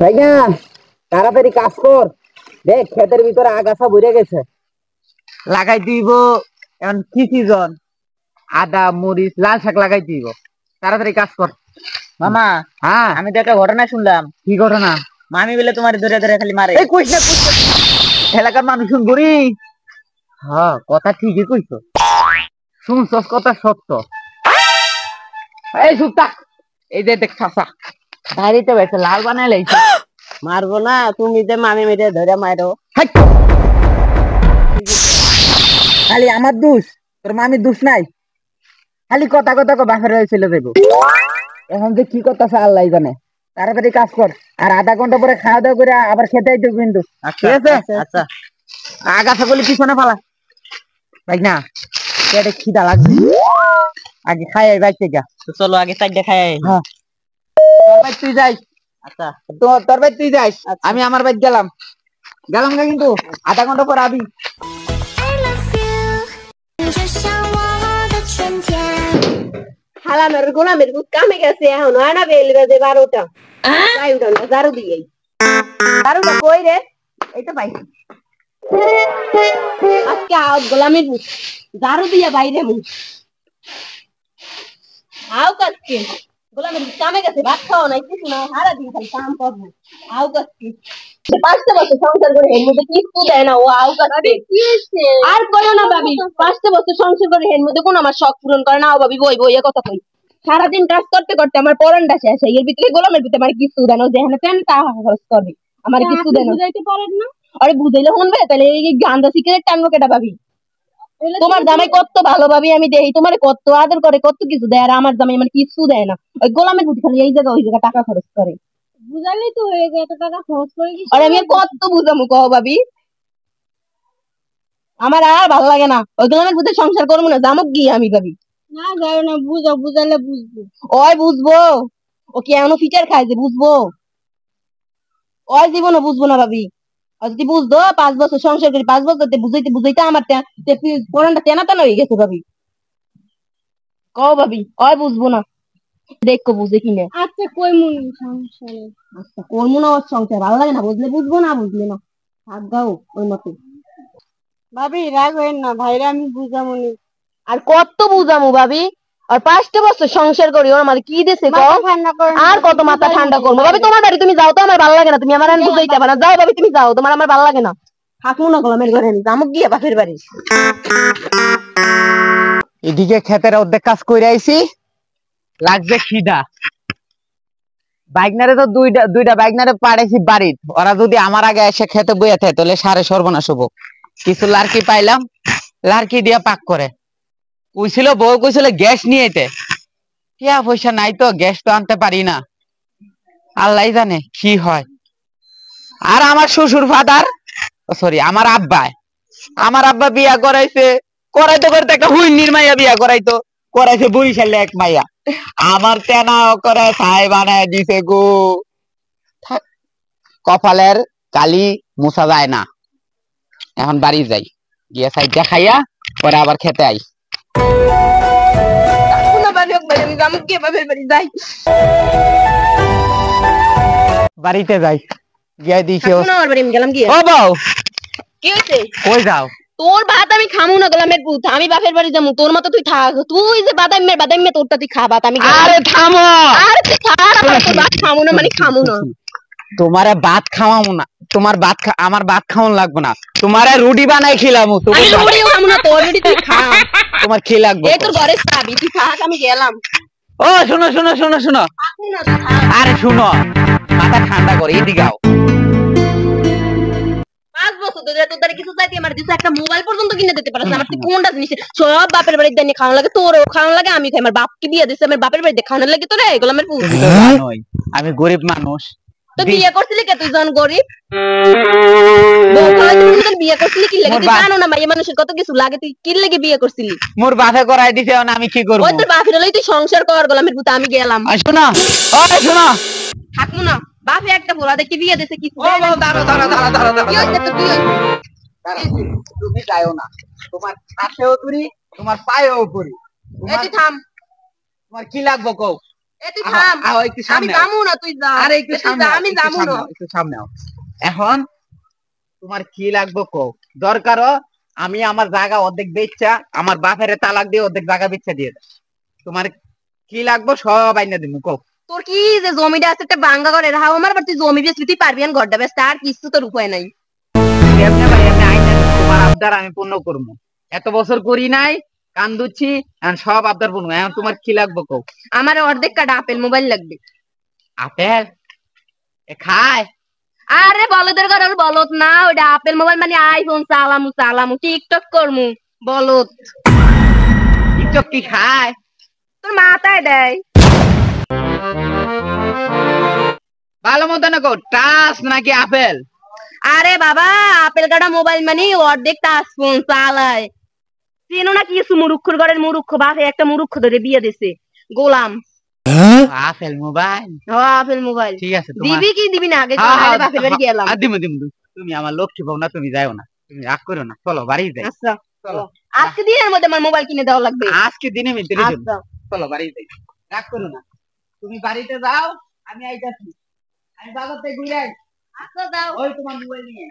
তাই না? তাড়াতাড়ি কাজ কর, দেখ ক্ষেতের ভিতরে আগাছা ভরে গেছে। লাগাই দিব এখন কি সিজন, আদা মরিচ লাল শাক লাগাই দিব। তাড়াতাড়ি কাজ কর মামা। হ্যাঁ আমি তো একটা ঘটনা শুনলাম। কি ঘটনা? মামি বলে তোমার ধরে ধরে খালি মারে। এই কইস না কইস না, এলাকার মানুষ শুনবি। হ্যাঁ কথা ঠিকই কইছো, শুনছস কথা সত্য। এই চুপ থাক, এই যে দেখ চাচা গাড়িতে বেছে লাল বানাই লাইছে। মারবো না, তুমি যে মামি মেরে ধরে মারো। খালি আমার দোষ, তোর মামির দোষ নাই। খালি কথা কথা বাসার ছেলে দেবো। এখন যে কি করতেছে আল্লাহ জানে। তাড়াতাড়ি কাজ কর, আর আধা ঘন্টা পরে খাওয়া দাওয়া করে আবার খেতে আইতে কিন্তু, ঠিক আছে? আচ্ছা আগাছা বলি পিছনে পালা ভাই না, পেটে খিদা লাগবে, আগে খাই আই বাইতে গা। তো চলো আগে চারটে খাই। হ্যাঁ তোর ভাই তুই যাই। আচ্ছা তোর ভাই তুই যাইস, আমি আমার ভাই গেলাম গেলাম না, কিন্তু আধা ঘন্টা পর আবি। হালামের গোলামের ভূত কামে গেছে, এখন হয় না বেল বাজে 12টা। যাই উঠো না, ঝাড়ু দিয়ে ঝাড়ুটা কই রে? এই তো পাইছি। আজকে গোলামের ভূত ঝাড়ু দিয়ে বাইরে মুখ আও কাজকে। গোলামের ভূত কামে গেছে, ভাত খাওয়া নাই কিছু না, সারা দিন খালি কাম করবো। আও কাজকে 5টা বছর সংসার করে এর মধ্যে কিছু দেয় না ও। আও কাজকে আর কইও না ভাবি, 5টা বছর সংসার করে এর মধ্যে কোন আমার শখ পূরণ করে না। ও ভাবি বই বই কথা কই, সারাদিন কাজ করতে করতে আমার পরনটা শেষ হয়। এর ভিতরে গোলামের ভিতরে আমার কিছু দেয় না, যেখানে তেন টাকা খরচ করবে, আমার কিছু দেয় না। বুঝাইতে পারেন না? আরে বুঝাইলে শুনবে তাহলে এই গান্দা সিগারেট টানবো কেটা ভাবি? তোমার জামাই কত ভালো ভাবি, আমি দেখি তোমার কত আদর করে, কত কিছু দেয়, আর আমার জামাই আমার কিছু দেয় না। ওই গোলামের প্রতি খালি এই জায়গা ওই জায়গা টাকা খরচ করে। বুঝালেই তো হয়ে যায়, এত টাকা খরচ করে কি? আরে আমি কত বুঝামু কও ভাবি, আমার আর ভালো লাগে না। ওই গোলামের প্রতি সংসার করবো না, জামুক গিয়ে আমি ভাবি। না যাও না, বুঝাও, বুঝালে বুঝবো। ওই বুঝবো, ও কি এমন ফিচার খায় যে বুঝবো? ওই জীবনও বুঝবো না ভাবি। যদি বুঝতো 5 বছর সংসার করি, 5 বছর বুঝাইতে বুঝাইতে আমার পড়ানটা তেনা তেনা হয়ে গেছে ভাবি। কও ভাবি, ওই বুঝবো না, দেখো বুঝে কিনে। আচ্ছা কই মন সংসারে, আচ্ছা কই মন ওর সংসার ভালো লাগে না, বুঝলে বুঝবো, না বুঝলে না থাক গাও ওই মতো। ভাবি রাগ হইন না, ভাইরা আমি বুঝামুনি। আর কত বুঝামু ভাবি? আর 5টা বছর সংসার করি, ওর আমাদের কি দিছে কও? আর কত মাথা ঠান্ডা করবো ভাবি? তোমার বাড়ি তুমি যাও তো, আমার ভালো লাগে না। তুমি আমার আমি বুঝাইতে পারো না, যাও ভাবি তুমি যাও, তোমার আমার ভালো লাগে না। থাকবো না গোলামের ঘরে, আমি জামুক গিয়ে বাপের বাড়ি। এদিকে ক্ষেতের অর্ধেক কাজ করে আইছি, লাগছে খিদা। বাইকনারে তো দুইটা বাইকনারে পাড়াইছি বাড়িত, ওরা যদি আমার আগে এসে খেতে বইয়া থাকে তাহলে সারে সর্বনাশ হবো। কিছু লার্কি পাইলাম, লার্কি দিয়া পাক করে। কইছিল বউ, কইছিল গ্যাস নিয়ে আইতে, টিয়া পয়সা নাই তো, গ্যাস তো আনতে পারি না। আল্লাহ জানে কি হয়। আর আমার শ্বশুর ফাদার, সরি আমার আব্বা বিয়া করাইছে, করাইতে করতে একটা হুইনির মাইয়া বিয়া করাইছে বরিশালে এক মাইয়া। আমার তেনা করে ছাই বানায় দিছে গো। কপালের কালি মুছা যায় না। এখন বাড়ি যাই, গিয়া সাইডটা খাইয়া পরে আবার খেতে আই। বাড়িতে যাই, গিয়া দিছে। ও বউ, কি হইছে? কই যাও? তোর ভাত আমি খামু না গোলামের পুত, আমি বাপের বাড়ি যামু। তোর মতো তুই থাক, তুই যে বাদামে তোরটা তুই খা ভাত, আমি আরে থামো। আরে তুই খার, তোর ভাত খামু না মানে খামু না। তোমারে ভাত খাওয়ামু না, তোমার আমার ভাত খাওয়ান লাগবে না, তোমারে রুটি বানাই খিলামু। আমি রুটিও খামু না, তোর রুটি তুই খা। তোমার কি লাগবে? এই তোর ঘরে চাবি, তুই থাক, আমি গেলাম। ও শুনো শুনো শুনো শুনো, আরে শুনো, মাথা ঠান্ডা করে এদিকে আও। 5 বছর ধরে তোর দ্বারা কিছু চাইতে আমার দিছে, একটা মোবাইল পর্যন্ত কিনে দিতে পারছ না। আমার তুই কোনটা জিনিস সব বাপের বাড়িতে দেনি খাওয়া লাগে, তোরও খাওয়া লাগে, আমি খাই। আমার বাপকে বিয়ে দিছে, আমার বাপের বাড়িতে খাওয়ানোর লাগে তোরে গোলামের পুত। তুমি তো জানোই আমি গরিব মানুষ। তো বিয়ে করছিলি কে তুই যখন গরিব? বউ খাওয়াইতে তুই বিয়ে করছিলি কি লাগে? তুই জানো না মাইয়া মানুষের কত কিছু লাগে, তুই কি লাগে বিয়ে করছিলি? মোর বাপে করাই দিছে, আমি কি করব? ওই তোর বাপের লই তুই সংসার কর গোলামের পুত, আমি গেলাম। শোনো, ওই শোনো, থাকমু না। বাপে একটা বলা দেখি বিয়ে দিছে কিছু। ও বউ দাঁড়াও দাঁড়াও দাঁড়াও দাঁড়াও। কি হইছে তো তুই? তুমি যাও না, তোমার হাতেও তুরি, তোমার পায়েও পড়ি। এই তুই থাম। তোমার কি লাগবে কও? এ তুই থাম, আহো একটু আমি সামনে আও। যামু না, তুই যা। আরে একটু তুই সামনে যা, আও, আমি একটু যামু সামনে না। আও, একটু সামনে আও। এখন তোমার কি লাগবে কও, দরকারও আমি আমার জায়গা অর্ধেক বেচা আমার বাপের তালাক দিয়ে অর্ধেক জায়গা বেচা দিয়ে দাও। তোমার কি লাগবে সব আইনা দিমু কও। তোর কি যে জমিটা আছে একটা বাঙ্গা করে রাখা আমার, তুই জমি বেচবি, তুই পারবি না ঘরটা বেচতে, আর কিছু তোর উপায় নাই। এমনি ভাই আমি আইনা দিমু, তোমার আবদার আমি পূর্ণ করবো। এত বছর করি নাই, কান্দুচ্ছি, এখন সব আবদার পূর্ণ। এখন তোমার কি লাগবে কও। আমার অর্ধেক কাটা আপেল মোবাইল লাগবে। আপেল এ খায়? আরে বলদের ঘর বলত না, ওটা আপেল মোবাইল মানে আইফোন চালামু চালামু টিকটক করমু বলত। টিকটক কি খায়? তোর মাথায় দেয়। ভালো মতো না কও, টাচ নাকি আপেল? আরে বাবা, আপেল কাটা মোবাইল মানে অর্ধেক টাচ ফোন চালায়। চেনো না কিছু, মুরুক্ষর ঘরের মুরুক্ষ বাপে একটা মুরুক্ষ ধরে বিয়ে দিছে, গোলাম। Apple mobile? আপেল মোবাইল ঠিক আছে তোমার। দিবি কি দিবি না আগে হ্যাঁ হ্যাঁ বাপের বাড়ি গেলাম। দিমু দিমু দিমু। তুমি আমার লক্ষ্মী বউ না, তুমি যাও না, তুমি রাগ করো না, চলো বাড়ি যাই। আচ্ছা চলো আজকে দিনের মধ্যে আমার মোবাইল কিনে দেওয়া লাগবে। আজকে দিনে মিলতে দিন। আচ্ছা চলো বাড়ি যাই, রাগ করো না। তুমি বাড়িতে যাও, আমি আইতাছি। আমি বাজার থেকে ঘুরে আই। আচ্ছা দাও। ওই তোমার মোবাইল নিয়ে।